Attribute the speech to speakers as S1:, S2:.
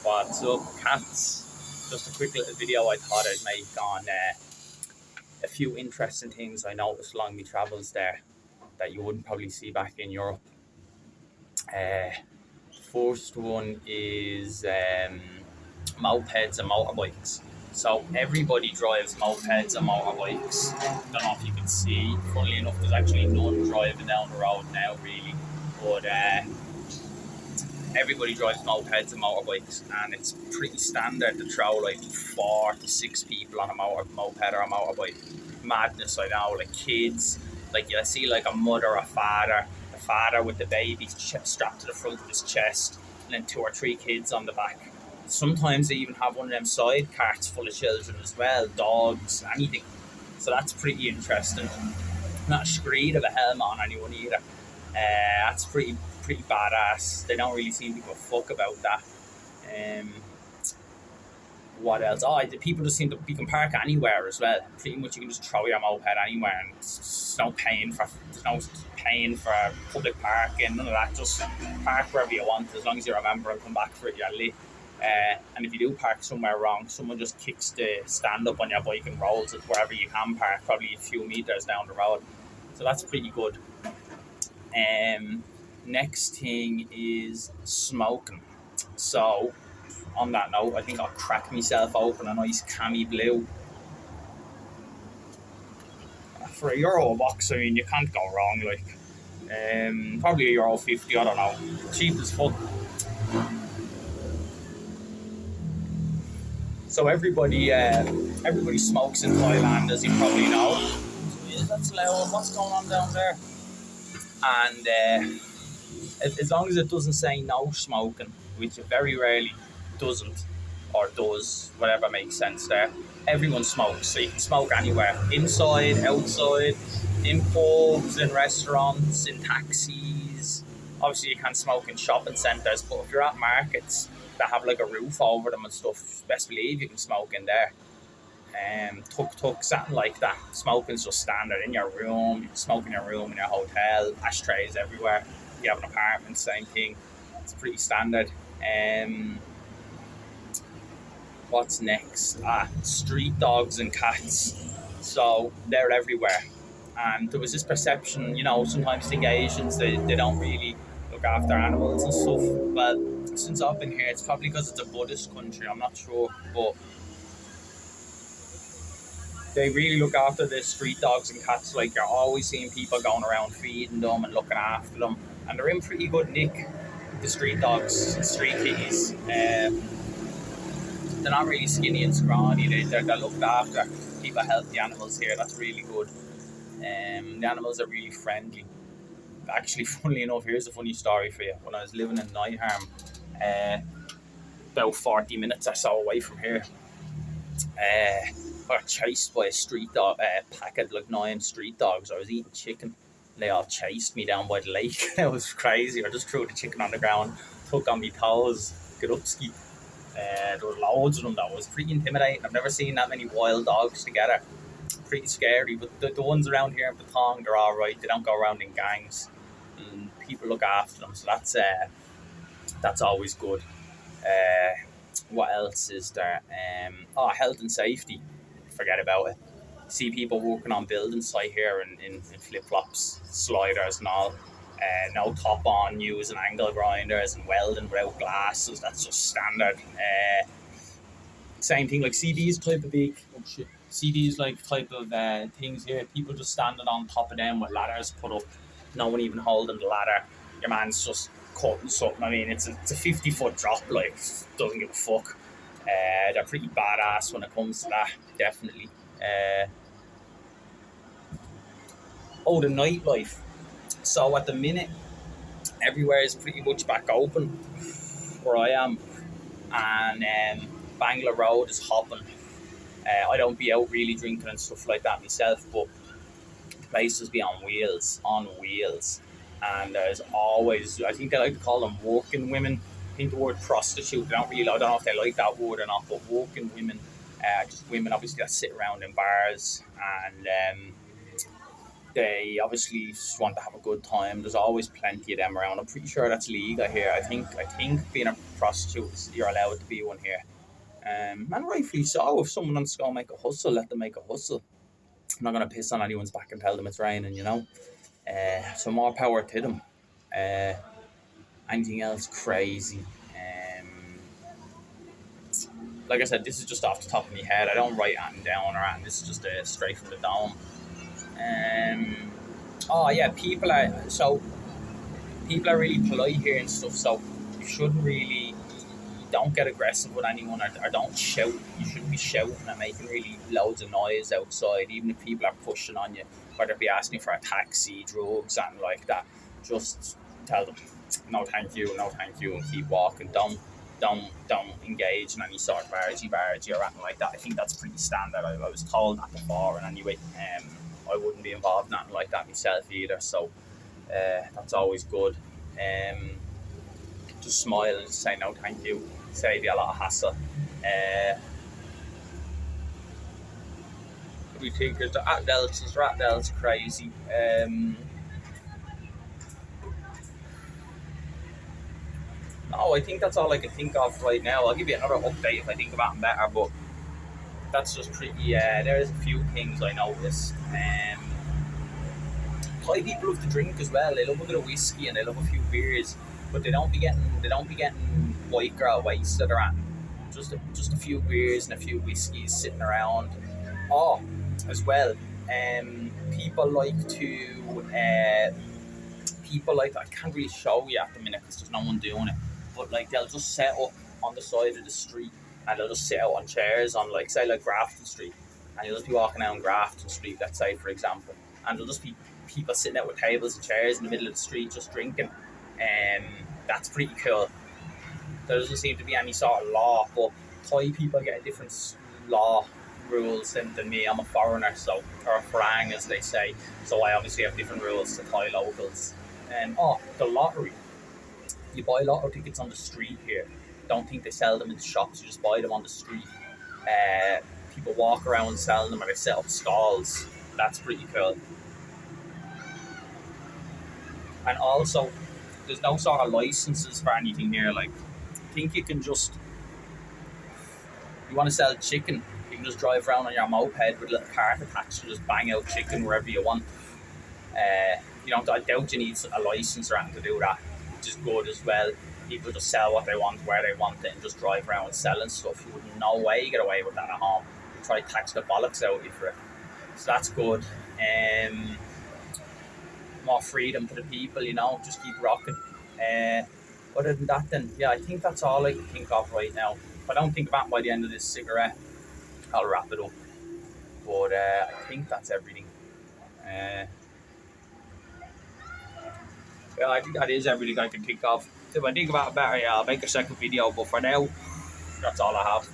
S1: What's up, cats? Just a quick little video I thought I'd make on a few interesting things I noticed along my travels there that you wouldn't probably see back in Europe. First one is mopeds and motorbikes. So everybody drives mopeds and motorbikes. Don't know if you can see. Funnily enough, there's actually none driving down the road now, really. But everybody drives mopeds and motorbikes, and it's pretty standard to throw like 4 to 6 people on a moped or a motorbike. Madness, I know, like kids, like you'll see like a mother or a father, the father with the baby strapped to the front of his chest, and then 2 or 3 kids on the back. Sometimes they even have one of them side carts full of children as well, dogs, anything. So that's pretty interesting. Not a screed of a helmet on anyone either. That's pretty badass. They don't really seem to give a fuck about that. What else? The people just seem to, you can park anywhere as well. Pretty much you can just throw your moped anywhere, and there's no paying for public parking, none of that. Just park wherever you want, as long as you remember and come back for it, you're lit. And if you do park somewhere wrong, someone just kicks the stand up on your bike and rolls it wherever you can park, probably a few meters down the road. So that's pretty good. Next thing is smoking. So on that note, I think I'll crack myself open a nice cami blue. For a €1 I mean, you can't go wrong. Like probably €1.50, I don't know, cheap as fuck. So everybody smokes in Thailand, as you probably know. That's loud. What's going on down there? And as long as it doesn't say no smoking, which it very rarely doesn't or does, whatever makes sense there, everyone smokes. So you can smoke anywhere, inside, outside, in pubs, in restaurants, in taxis. Obviously you can't smoke in shopping centres, but if you're at markets that have like a roof over them and stuff, best believe you can smoke in there. Tuk-tuk, something like that. Smoking's just standard in your room. You can smoke in your room, in your hotel, ashtrays everywhere. You have an apartment, same thing. It's pretty standard. What's next? Street dogs and cats. So they're everywhere. And there was this perception, sometimes the Asians, they don't really look after animals and stuff. Well, since I've been here, it's probably because it's a Buddhist country, I'm not sure, but they really look after the street dogs and cats. Like, you're always seeing people going around feeding them and looking after them, and they're in pretty good nick, the street dogs and street kitties. They're not really skinny and scrawny. They're looked after. People help the animals here. That's really good. The animals are really friendly. Actually, funnily enough, here's a funny story for you. When I was living in Neiharm, about 40 minutes or so away from here, I got chased by a street dog, pack of like 9 street dogs. I was eating chicken. They all chased me down by the lake. It was crazy. I just threw the chicken on the ground, took on my toes, get up ski. There were loads of them. That was pretty intimidating. I've never seen that many wild dogs together. Pretty scary. But the ones around here in Patong, they're all right. They don't go around in gangs, and people look after them. So that's always good. What else is there? Health and safety. Forget about it. See people working on building site here in flip-flops, sliders and all. No top on, using angle grinders and welding without glasses. That's just standard. Same thing, like CDs type of big. CDs like type of things here. People just standing on top of them with ladders put up. No one even holding the ladder. Your man's just cutting something. I mean, it's a 50-foot drop. Like, doesn't give a fuck. They're pretty badass when it comes to that. Definitely. The nightlife. So at the minute, everywhere is pretty much back open where I am, and Bangla Road is hopping. I don't be out really drinking and stuff like that myself, but places be on wheels, and there's always, I think they like to call them working women. I think the word prostitute, I don't know if they like that word or not, but working women, just women obviously that sit around in bars, and they obviously just want to have a good time. There's always plenty of them around. I'm pretty sure that's legal here. I think being a prostitutes. You're allowed to be one here. And rightfully so. If someone wants to go make a hustle, let them make a hustle. I'm not going to piss on anyone's back and tell them it's raining, you know. So more power to them. Uh, Anything else crazy? Like I said, this is just off the top of my head. I don't write anything down or anything. This is just straight from the dome. Oh yeah, people are really polite here and stuff. So you shouldn't really, don't get aggressive with anyone, or don't shout. You shouldn't be shouting and making really loads of noise outside, even if people are pushing on you, whether it be asking for a taxi, drugs, and like that. Just tell them no, thank you, no, thank you, and keep walking. Don't engage in any sort of argy or anything like that. I think that's pretty standard. I was told that before, and anyway, I wouldn't be involved in anything like that myself either. So that's always good. Just smile and just say no, thank you. Save you a lot of hassle. We think there's rat else crazy. No, I think that's all I can think of right now. I'll give you another update if I think about it better, but that's just pretty. There's a few things I noticed. Thai people love to drink as well. They love a bit of whiskey and they love a few beers, but they don't be getting white or wasted or anything. Just a few beers and a few whiskeys sitting around. Oh, as well. People like to. People like, I can't really show you at the minute because there's no one doing it, but like they'll just set up on the side of the street and they'll just sit out on chairs on, like, say, like Grafton Street, and you'll just be walking down Grafton Street, let's say, for example, and there'll just be people sitting out with tables and chairs in the middle of the street just drinking. That's pretty cool. There doesn't seem to be any sort of law, but Thai people get a different law rules than me. I'm a foreigner, so, or a farang as they say, so I obviously have different rules to Thai locals. The lottery. You buy lotto tickets on the street here. Don't think they sell them in the shops. You just buy them on the street. People walk around selling them, or they set up stalls. That's pretty cool. And also, there's no sort of licenses for anything here. Like, I think you can just, you want to sell chicken, you can just drive around on your moped with a little cart attached and just bang out chicken wherever you want. I doubt you need a license or anything to do that, which is good as well. People just sell what they want, where they want it, and just drive around selling stuff. You would no way get away with that at home. You try to tax the bollocks out of you for it. So that's good. More freedom to the people, just keep rocking. Other than that, then, yeah, I think that's all I can think of right now. If I don't think about it by the end of this cigarette, I'll wrap it up. But I think that's everything. Yeah, I think that is everything I can think of. If I think about it better, yeah, I'll make a second video. But for now, that's all I have.